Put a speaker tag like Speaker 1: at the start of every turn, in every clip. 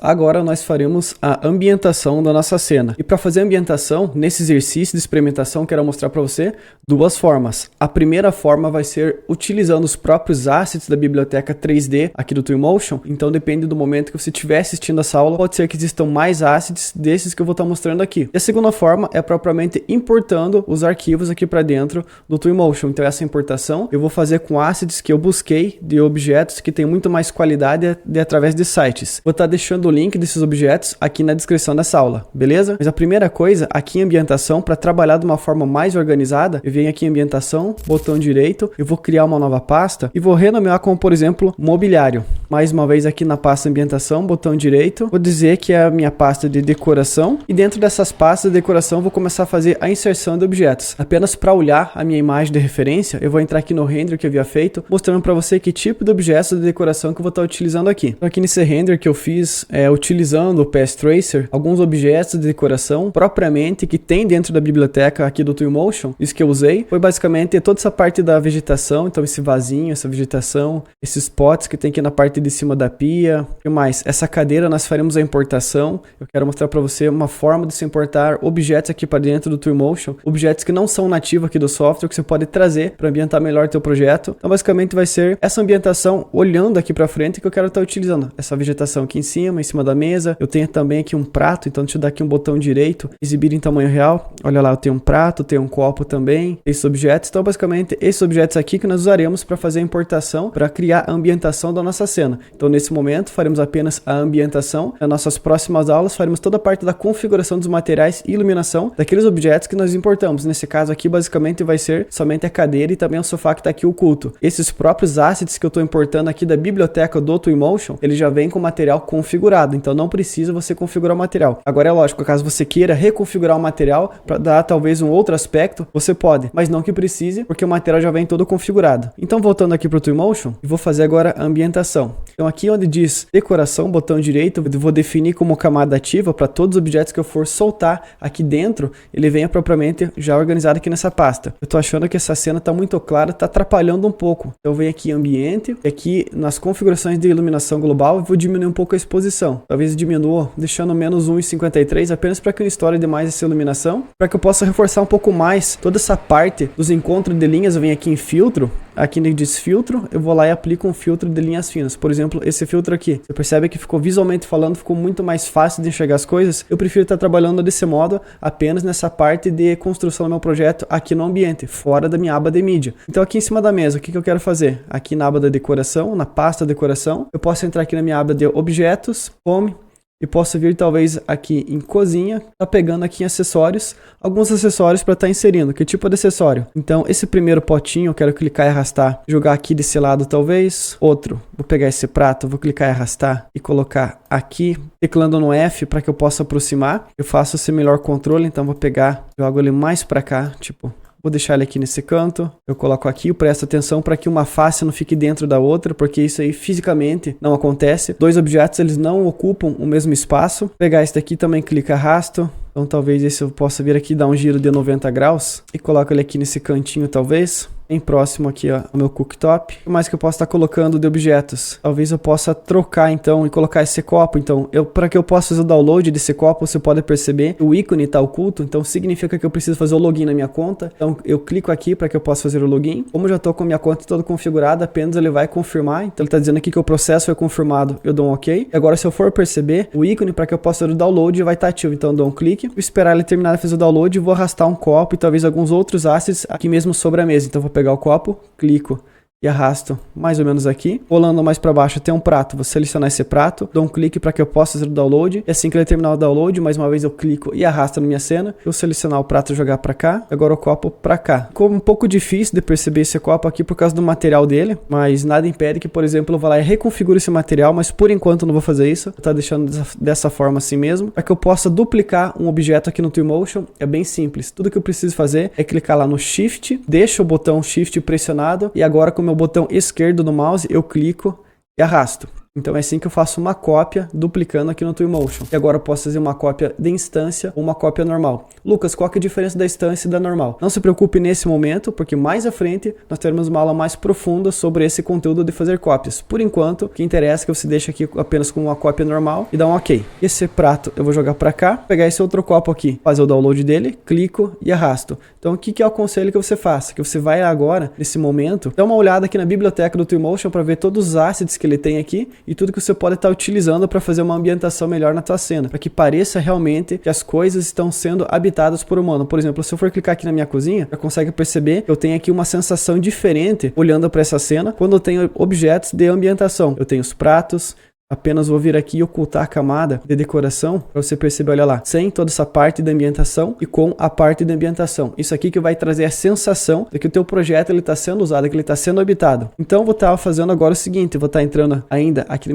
Speaker 1: Agora nós faremos a ambientação da nossa cena. E para fazer a ambientação, nesse exercício de experimentação, quero mostrar para você duas formas. A primeira forma vai ser utilizando os próprios assets da biblioteca 3D aqui do Twinmotion. Então depende do momento que você estiver assistindo essa aula, pode ser que existam mais assets desses que eu vou estar mostrando aqui. E a segunda forma é propriamente importando os arquivos aqui para dentro do Twinmotion. Então essa importação eu vou fazer com assets que eu busquei de objetos que tem muito mais qualidade através de sites. Vou estar deixando o link desses objetos aqui na descrição dessa aula, beleza? Mas a primeira coisa, aqui em ambientação, para trabalhar de uma forma mais organizada, eu venho aqui em ambientação, botão direito, eu vou criar uma nova pasta e vou renomear como, por exemplo, mobiliário. Mais uma vez aqui na pasta ambientação, botão direito, vou dizer que é a minha pasta de decoração e dentro dessas pastas de decoração vou começar a fazer a inserção de objetos. Apenas para olhar a minha imagem de referência, eu vou entrar aqui no render que eu havia feito, mostrando para você que tipo de objetos de decoração que eu vou estar utilizando aqui. Então aqui nesse render que eu fiz, utilizando o PS Tracer, alguns objetos de decoração propriamente que tem dentro da biblioteca aqui do Twinmotion. Isso que eu usei foi basicamente toda essa parte da vegetação, então esse vasinho, essa vegetação, esses potes que tem aqui na parte de cima da pia. O que mais? Essa cadeira nós faremos a importação. Eu quero mostrar para você uma forma de se importar objetos aqui para dentro do Twinmotion, objetos que não são nativos aqui do software, que você pode trazer para ambientar melhor o teu projeto. Então basicamente vai ser essa ambientação olhando aqui para frente que eu quero estar utilizando. Essa vegetação aqui em cima da mesa. Eu tenho também aqui um prato, então deixa eu dar aqui um botão direito, exibir em tamanho real. Olha lá, eu tenho um prato, tenho um copo também, esses objetos. Então basicamente esses objetos aqui que nós usaremos para fazer a importação, para criar a ambientação da nossa cena. Então nesse momento faremos apenas a ambientação. Nas nossas próximas aulas faremos toda a parte da configuração dos materiais e iluminação daqueles objetos que nós importamos. Nesse caso aqui basicamente vai ser somente a cadeira e também o sofá que está aqui oculto. Esses próprios assets que eu estou importando aqui da biblioteca do Twinmotion, ele já vem com o material configurado, então não precisa você configurar o material. Agora é lógico, caso você queira reconfigurar o material para dar talvez um outro aspecto, você pode, mas não que precise, porque o material já vem todo configurado. Então voltando aqui para o Twinmotion, eu vou fazer agora a ambientação. Então aqui onde diz decoração, botão direito, eu vou definir como camada ativa para todos os objetos que eu for soltar aqui dentro, ele venha propriamente já organizado aqui nessa pasta. Eu tô achando que essa cena tá muito clara, tá atrapalhando um pouco. Então eu venho aqui em ambiente, e aqui nas configurações de iluminação global, eu vou diminuir um pouco a exposição. Talvez diminua, deixando menos 1,53, apenas para que não estoure demais essa iluminação, para que eu possa reforçar um pouco mais toda essa parte dos encontros de linhas. Eu venho aqui em filtro, aqui no desfiltro, eu vou lá e aplico um filtro de linhas finas. Por exemplo, esse filtro aqui. Você percebe que ficou visualmente falando, ficou muito mais fácil de enxergar as coisas. Eu prefiro estar trabalhando desse modo, apenas nessa parte de construção do meu projeto aqui no ambiente, fora da minha aba de mídia. Então aqui em cima da mesa, o que eu quero fazer? Aqui na aba da decoração, na pasta decoração, eu posso entrar aqui na minha aba de objetos, home, e posso vir talvez aqui em cozinha, tá pegando aqui em acessórios, alguns acessórios para estar inserindo. Que tipo de acessório? Então esse primeiro potinho eu quero clicar e arrastar, jogar aqui desse lado talvez. Outro, vou pegar esse prato, vou clicar e arrastar e colocar aqui, teclando no F para que eu possa aproximar. Eu faço esse melhor controle, então vou pegar, jogo ele mais para cá, tipo... Vou deixar ele aqui nesse canto, eu coloco aqui, eu presto atenção para que uma face não fique dentro da outra, porque isso aí fisicamente não acontece. Dois objetos, eles não ocupam o mesmo espaço. Vou pegar esse daqui também, clica, arrasto. Então talvez esse eu possa vir aqui, dar um giro de 90 graus e coloco ele aqui nesse cantinho talvez. Bem próximo aqui ó, ao meu cooktop. O que mais que eu posso estar colocando de objetos? Talvez eu possa trocar então e colocar esse copo. Então, para que eu possa fazer o download desse copo, você pode perceber o ícone está oculto. Então, significa que eu preciso fazer o login na minha conta. Então, eu clico aqui para que eu possa fazer o login. Como eu já estou com a minha conta toda configurada, apenas ele vai confirmar. Então, ele está dizendo aqui que o processo foi confirmado. Eu dou um OK. E agora, se eu for perceber, o ícone para que eu possa fazer o download vai estar ativo. Então, eu dou um clique. Vou esperar ele terminar de fazer o download e vou arrastar um copo e talvez alguns outros assets aqui mesmo sobre a mesa. Então, eu vou pegar o copo, clico e arrasto mais ou menos aqui. Rolando mais para baixo tem um prato, vou selecionar esse prato, dou um clique para que eu possa fazer o download. E assim que ele terminar o download, mais uma vez eu clico e arrasto na minha cena. Eu selecionar o prato e jogar para cá, agora o copo para cá. Ficou um pouco difícil de perceber esse copo aqui por causa do material dele, mas nada impede que, por exemplo, eu vá lá e reconfigure esse material, mas por enquanto eu não vou fazer isso. Eu tô deixando dessa forma assim mesmo, para que eu possa duplicar um objeto aqui no Twinmotion. É bem simples, tudo que eu preciso fazer é clicar lá no Shift, deixo o botão Shift pressionado e agora com o meu botão esquerdo do mouse eu clico e arrasto. Então é assim que eu faço uma cópia duplicando aqui no Twinmotion. E agora eu posso fazer uma cópia de instância ou uma cópia normal. Lucas, qual que é a diferença da instância e da normal? Não se preocupe nesse momento, porque mais à frente nós teremos uma aula mais profunda sobre esse conteúdo de fazer cópias. Por enquanto, o que interessa é que você deixe aqui apenas com uma cópia normal e dá um OK. Esse prato eu vou jogar para cá, pegar esse outro copo aqui, fazer o download dele, clico e arrasto. Então o que é o conselho que você faça? Que você vai agora, nesse momento, dá uma olhada aqui na biblioteca do Twinmotion para ver todos os assets que ele tem aqui e tudo que você pode estar utilizando para fazer uma ambientação melhor na tua cena, para que pareça realmente que as coisas estão sendo habitadas por humano. Por exemplo, se eu for clicar aqui na minha cozinha, já consegue perceber que eu tenho aqui uma sensação diferente olhando para essa cena quando eu tenho objetos de ambientação. Eu tenho os pratos, apenas vou vir aqui e ocultar a camada de decoração para você perceber, olha lá, sem toda essa parte de ambientação e com a parte de ambientação. Isso aqui que vai trazer a sensação de que o teu projeto ele está sendo usado, que ele está sendo habitado. Então vou estar fazendo agora o seguinte, eu vou estar entrando ainda aqui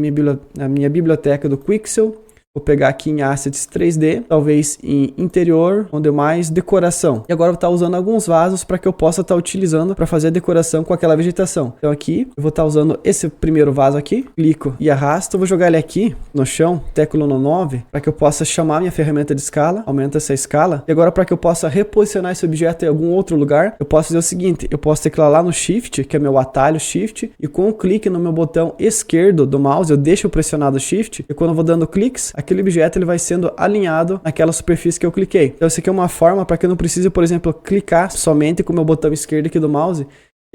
Speaker 1: na minha biblioteca do Quixel. Vou pegar aqui em Assets 3D, talvez em interior, onde mais decoração. E agora eu vou estar usando alguns vasos para que eu possa estar utilizando para fazer a decoração com aquela vegetação. Então aqui, eu vou estar usando esse primeiro vaso aqui, clico e arrasto. Vou jogar ele aqui no chão, teclo no 9, para que eu possa chamar minha ferramenta de escala, aumenta essa escala. E agora para que eu possa reposicionar esse objeto em algum outro lugar, eu posso fazer o seguinte, eu posso teclar lá no Shift, que é meu atalho Shift, e com o clique no meu botão esquerdo do mouse, eu deixo pressionado o Shift, e quando eu vou dando cliques, aquele objeto ele vai sendo alinhado naquela superfície que eu cliquei. Então isso aqui é uma forma para que eu não precise, por exemplo, clicar somente com o meu botão esquerdo aqui do mouse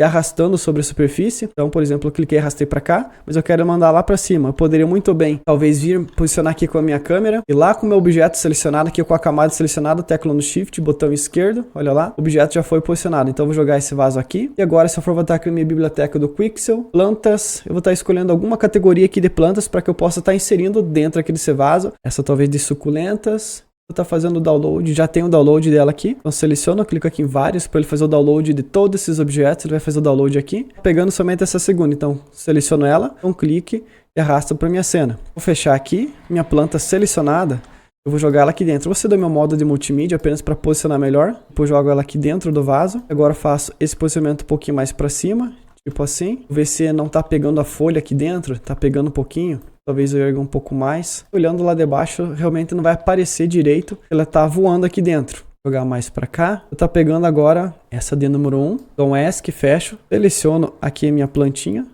Speaker 1: e arrastando sobre a superfície. Então, por exemplo, eu cliquei e arrastei para cá, mas eu quero mandar lá para cima. Eu poderia muito bem, talvez vir posicionar aqui com a minha câmera e lá com o meu objeto selecionado aqui com a camada selecionada, tecla no Shift, botão esquerdo, olha lá, o objeto já foi posicionado. Então eu vou jogar esse vaso aqui. E agora, se eu for voltar aqui na minha biblioteca do Quixel, plantas, eu vou estar escolhendo alguma categoria aqui de plantas para que eu possa estar inserindo dentro aqui desse vaso. Essa talvez de suculentas. Vou estar fazendo o download, já tem o download dela aqui. Então seleciono, clico aqui em vários para ele fazer o download de todos esses objetos. Ele vai fazer o download aqui, pegando somente essa segunda. Então seleciono ela, um clique e arrasto para minha cena. Vou fechar aqui, minha planta selecionada. Eu vou jogar ela aqui dentro. Você dá meu modo de multimídia apenas para posicionar melhor. Depois jogo ela aqui dentro do vaso. Agora faço esse posicionamento um pouquinho mais para cima, tipo assim. Vou ver se não está pegando a folha aqui dentro, está pegando um pouquinho. Talvez eu erga um pouco mais. Olhando lá debaixo, realmente não vai aparecer direito. Ela tá voando aqui dentro. Vou jogar mais para cá. Eu tá pegando agora essa de número 1. Dou um ESC, fecho. Seleciono aqui a minha plantinha.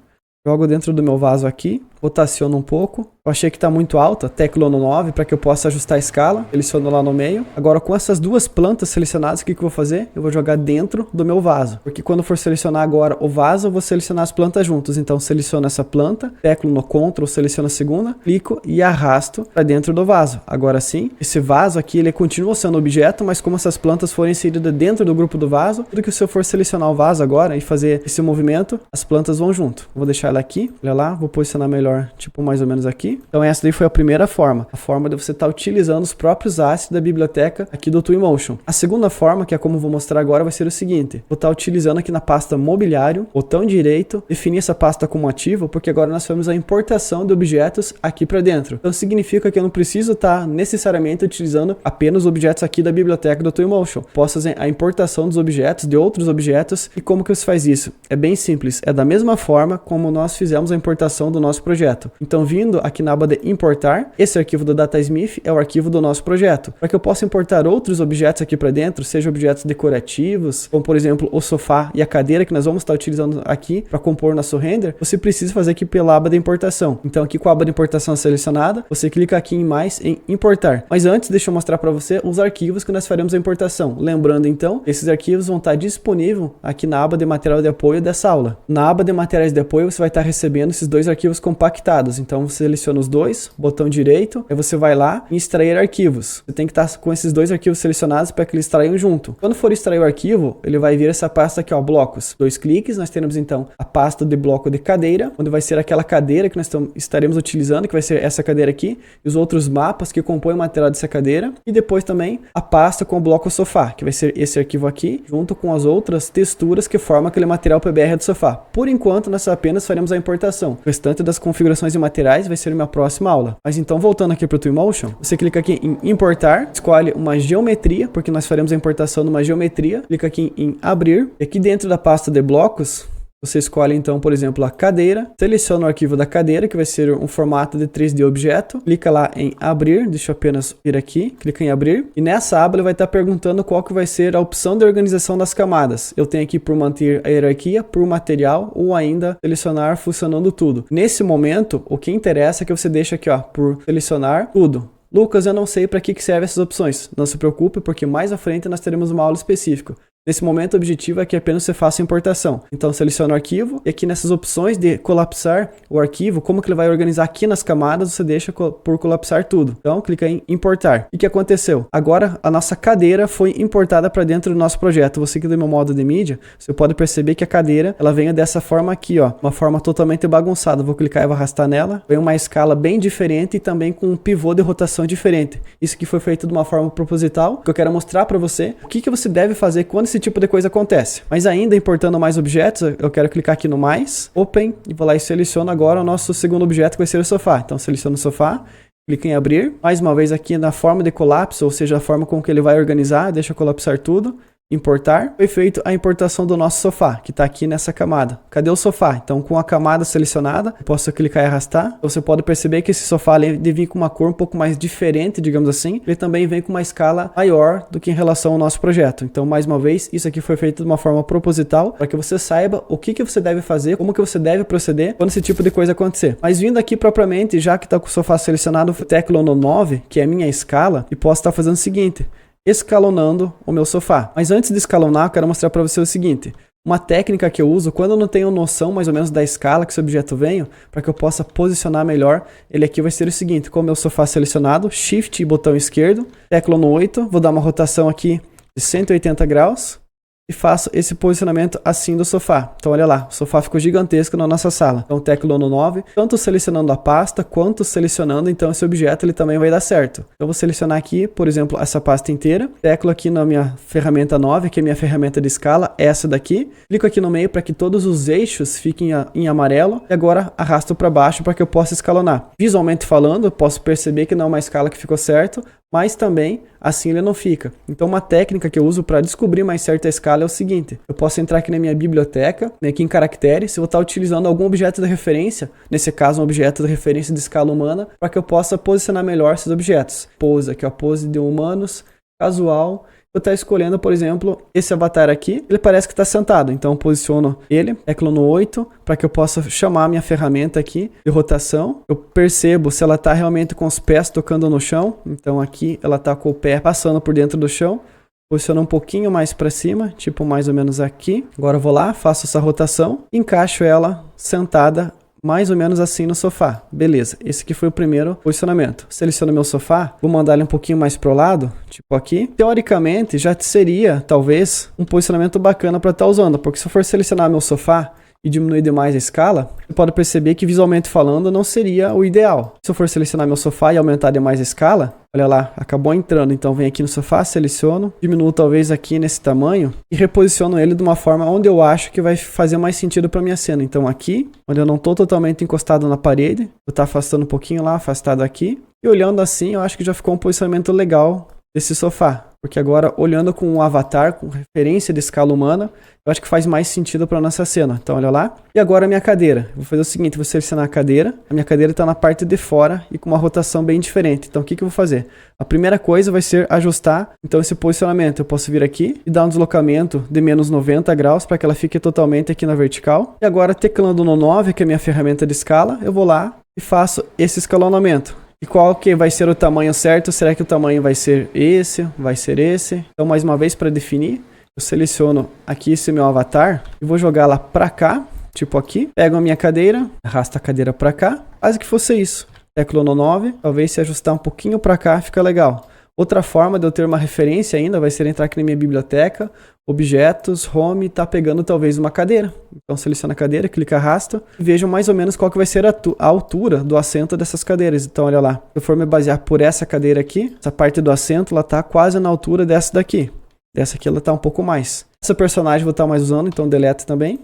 Speaker 1: Jogo dentro do meu vaso aqui. Rotaciono um pouco. Eu achei que está muito alta, teclo no 9 para que eu possa ajustar a escala. Seleciono lá no meio. Agora com essas duas plantas selecionadas, o que eu vou fazer? Eu vou jogar dentro do meu vaso. Porque quando for selecionar agora o vaso, eu vou selecionar as plantas juntas. Então seleciono essa planta, teclo no Ctrl, seleciono a segunda, clico e arrasto para dentro do vaso. Agora sim, esse vaso aqui ele continua sendo objeto, mas como essas plantas forem inseridas dentro do grupo do vaso, tudo que se eu for selecionar o vaso agora e fazer esse movimento, as plantas vão junto. Vou deixar ela aqui, olha lá, vou posicionar melhor, tipo mais ou menos aqui. Então essa daí foi a primeira forma, a forma de você estar utilizando os próprios assets da biblioteca aqui do Twinmotion. A segunda forma, que é como eu vou mostrar agora, vai ser o seguinte, vou estar utilizando aqui na pasta mobiliário, botão direito, definir essa pasta como ativo, porque agora nós fazemos a importação de objetos aqui para dentro. Então significa que eu não preciso estar necessariamente utilizando apenas objetos aqui da biblioteca do Twinmotion. Posso fazer a importação dos objetos, de outros objetos, e como que você faz isso? É bem simples, é da mesma forma como nós fizemos a importação do nosso projeto. Então vindo aqui na aba de importar, esse arquivo do DataSmith é o arquivo do nosso projeto. Para que eu possa importar outros objetos aqui para dentro, seja objetos decorativos, como por exemplo o sofá e a cadeira que nós vamos estar utilizando aqui para compor nosso render, você precisa fazer aqui pela aba de importação. Então aqui com a aba de importação selecionada, você clica aqui em mais em importar. Mas antes deixa eu mostrar para você os arquivos que nós faremos a importação. Lembrando então, esses arquivos vão estar disponíveis aqui na aba de material de apoio dessa aula. Na aba de materiais de apoio você vai estar recebendo esses dois arquivos compactados. Então você seleciona os dois, botão direito, aí você vai lá e extrair arquivos. Você tem que estar com esses dois arquivos selecionados para que eles extraiam junto. Quando for extrair o arquivo, ele vai vir essa pasta aqui, ó, blocos. Dois cliques, nós teremos então a pasta de bloco de cadeira, onde vai ser aquela cadeira que nós estaremos utilizando, que vai ser essa cadeira aqui, e os outros mapas que compõem o material dessa cadeira. E depois também a pasta com o bloco sofá, que vai ser esse arquivo aqui, junto com as outras texturas que formam aquele material PBR do sofá. Por enquanto, nós apenas faremos a importação. O restante das configurações de materiais vai ser minha próxima aula. Mas então, voltando aqui para o Twinmotion, você clica aqui em importar, escolhe uma geometria, porque nós faremos a importação de uma geometria, clica aqui em abrir, e aqui dentro da pasta de blocos, Você escolhe então, por exemplo, a cadeira, seleciona o arquivo da cadeira, que vai ser um formato de 3D objeto, clica lá em abrir, deixa eu apenas vir aqui, clica em abrir, e nessa aba ele vai estar perguntando qual que vai ser a opção de organização das camadas. Eu tenho aqui por manter a hierarquia, por material, ou ainda selecionar funcionando tudo. Nesse momento, o que interessa é que você deixa aqui, ó, por selecionar tudo. Lucas, eu não sei para que servem essas opções. Não se preocupe, porque mais à frente nós teremos uma aula específica. Nesse momento, o objetivo é que apenas você faça a importação. Então, seleciona o arquivo e aqui nessas opções de colapsar o arquivo, como que ele vai organizar aqui nas camadas, você deixa por colapsar tudo. Então, clica em importar. E o que aconteceu? Agora, a nossa cadeira foi importada para dentro do nosso projeto. Você que do meu modo de mídia, você pode perceber que a cadeira, ela vem dessa forma aqui, ó, uma forma totalmente bagunçada. Vou clicar e vou arrastar nela. Vem uma escala bem diferente e também com um pivô de rotação diferente. Isso aqui foi feito de uma forma proposital, que eu quero mostrar para você o que você deve fazer quando esse tipo de coisa acontece. Mas ainda importando mais objetos, eu quero clicar aqui no mais, Open, e vou lá e seleciono agora o nosso segundo objeto, que vai ser o sofá. Então seleciono o sofá, clica em abrir, mais uma vez aqui na forma de colapso, ou seja, a forma com que ele vai organizar, deixa eu colapsar tudo. Importar, foi feito a importação do nosso sofá, que está aqui nessa camada. Cadê o sofá? Então, com a camada selecionada, eu posso clicar e arrastar. Você pode perceber que esse sofá, além de vir com uma cor um pouco mais diferente, digamos assim, ele também vem com uma escala maior do que em relação ao nosso projeto. Então, mais uma vez, isso aqui foi feito de uma forma proposital, para que você saiba o que você deve fazer, como que você deve proceder quando esse tipo de coisa acontecer. Mas vindo aqui propriamente, já que está com o sofá selecionado, teclo no 9, que é a minha escala, e posso estar fazendo o seguinte: escalonando o meu sofá. Mas antes de escalonar, eu quero mostrar para você o seguinte: uma técnica que eu uso quando eu não tenho noção mais ou menos da escala que esse objeto vem, para que eu possa posicionar melhor, ele aqui vai ser o seguinte: com o meu sofá selecionado, Shift e botão esquerdo, teclo no 8, vou dar uma rotação aqui de 180 graus e faço esse posicionamento assim do sofá. Então olha lá, o sofá ficou gigantesco na nossa sala. Então teclo no 9, tanto selecionando a pasta quanto selecionando então esse objeto, ele também vai dar certo. Eu vou selecionar aqui, por exemplo, essa pasta inteira, teclo aqui na minha ferramenta 9, que é a minha ferramenta de escala, essa daqui, clico aqui no meio para que todos os eixos fiquem em amarelo e agora arrasto para baixo para que eu possa escalonar. Visualmente falando, eu posso perceber que não é uma escala que ficou certo, mas também assim ele não fica. Então uma técnica que eu uso para descobrir mais certa escala é o seguinte: eu posso entrar aqui na minha biblioteca, aqui em caracteres, se eu vou estar utilizando algum objeto de referência, nesse caso um objeto de referência de escala humana, para que eu possa posicionar melhor esses objetos. Pose aqui, ó, pose de humanos, casual. Eu estou escolhendo, por exemplo, esse avatar aqui, ele parece que está sentado, então eu posiciono ele, teclo no 8, para que eu possa chamar a minha ferramenta aqui de rotação. Eu percebo se ela está realmente com os pés tocando no chão, então aqui ela está com o pé passando por dentro do chão. Posiciono um pouquinho mais para cima, tipo mais ou menos aqui. Agora eu vou lá, faço essa rotação, encaixo ela sentada mais ou menos assim no sofá. Beleza, esse aqui foi o primeiro posicionamento. Seleciono meu sofá, vou mandar ele um pouquinho mais pro lado, tipo aqui. Teoricamente, já seria, talvez, um posicionamento bacana para estar usando, porque se eu for selecionar meu sofá e diminuir demais a escala, você pode perceber que visualmente falando não seria o ideal. Se eu for selecionar meu sofá e aumentar demais a escala, olha lá, acabou entrando. Então vem aqui no sofá, seleciono, diminuo talvez aqui nesse tamanho e reposiciono ele de uma forma onde eu acho que vai fazer mais sentido para minha cena. Então aqui, onde eu não estou totalmente encostado na parede, vou estar afastando um pouquinho lá, afastado aqui. E olhando assim, eu acho que já ficou um posicionamento legal desse sofá. Porque agora, olhando com um avatar, com referência de escala humana, eu acho que faz mais sentido para nossa cena. Então, olha lá. E agora a minha cadeira. Vou fazer o seguinte, vou selecionar a cadeira. A minha cadeira está na parte de fora e com uma rotação bem diferente. Então, o que eu vou fazer? A primeira coisa vai ser ajustar, então, esse posicionamento. Eu posso vir aqui e dar um deslocamento de menos 90 graus para que ela fique totalmente aqui na vertical. E agora, teclando no 9, que é a minha ferramenta de escala, eu vou lá e faço esse escalonamento. E qual que vai ser o tamanho certo? Será que o tamanho vai ser esse? Vai ser esse? Então, mais uma vez, para definir, eu seleciono aqui esse meu avatar e vou jogar lá para cá, tipo aqui. Pego a minha cadeira, arrasto a cadeira para cá, quase que fosse isso. Teclo no 9, talvez se ajustar um pouquinho para cá, fica legal. Outra forma de eu ter uma referência ainda vai ser entrar aqui na minha biblioteca, objetos, home, tá pegando talvez uma cadeira. Então seleciona a cadeira, clica, arrasta e vejam mais ou menos qual que vai ser a altura do assento dessas cadeiras. Então olha lá, se eu for me basear por essa cadeira aqui, essa parte do assento ela tá quase na altura dessa daqui. Dessa aqui ela tá um pouco mais. Essa personagem eu vou estar mais usando, então deleta também.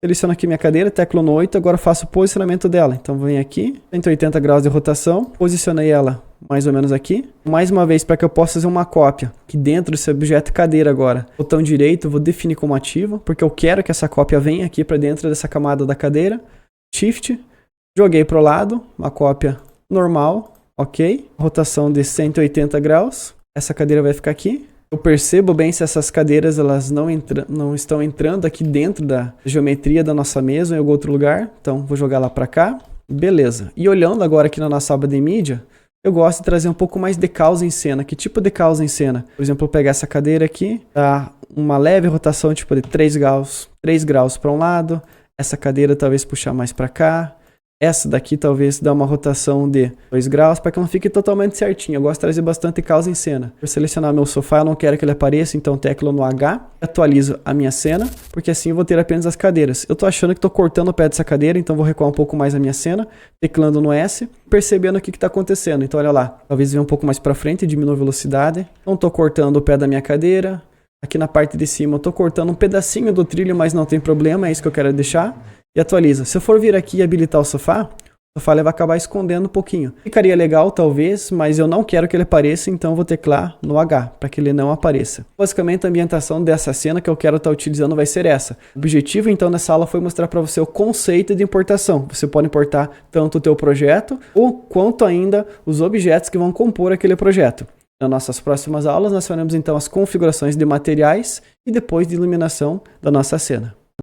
Speaker 1: Seleciono aqui minha cadeira, teclo no 8, agora faço o posicionamento dela. Então venho aqui, 180 graus de rotação, posicionei ela mais ou menos aqui. Mais uma vez, para que eu possa fazer uma cópia aqui dentro desse objeto cadeira agora. Botão direito, vou definir como ativo, porque eu quero que essa cópia venha aqui para dentro dessa camada da cadeira. Shift, joguei para o lado, uma cópia normal, ok. Rotação de 180 graus, essa cadeira vai ficar aqui. Eu percebo bem se essas cadeiras elas não estão entrando aqui dentro da geometria da nossa mesa ou em algum outro lugar. Então, vou jogar lá para cá. Beleza. E olhando agora aqui na nossa aba de mídia, eu gosto de trazer um pouco mais de caos em cena. Que tipo de caos em cena? Por exemplo, eu pegar essa cadeira aqui, dar uma leve rotação tipo de 3 graus para um lado. Essa cadeira talvez puxar mais para cá. Essa daqui talvez dá uma rotação de 2 graus para que não fique totalmente certinho. Eu gosto de trazer bastante caos em cena. Vou selecionar meu sofá, eu não quero que ele apareça, então teclo no H, atualizo a minha cena, porque assim eu vou ter apenas as cadeiras. Eu tô achando que tô cortando o pé dessa cadeira, então vou recuar um pouco mais a minha cena, teclando no S, percebendo o que tá acontecendo. Então olha lá, talvez venha um pouco mais para frente e diminua a velocidade. Não tô cortando o pé da minha cadeira. Aqui na parte de cima eu tô cortando um pedacinho do trilho, mas não tem problema, é isso que eu quero deixar. E atualiza. Se eu for vir aqui e habilitar o sofá vai acabar escondendo um pouquinho. Ficaria legal, talvez, mas eu não quero que ele apareça, então vou teclar no H, para que ele não apareça. Basicamente, a ambientação dessa cena que eu quero estar utilizando vai ser essa. O objetivo, então, nessa aula foi mostrar para você o conceito de importação. Você pode importar tanto o teu projeto, quanto ainda os objetos que vão compor aquele projeto. Nas nossas próximas aulas, nós faremos, então, as configurações de materiais e depois de iluminação da nossa cena.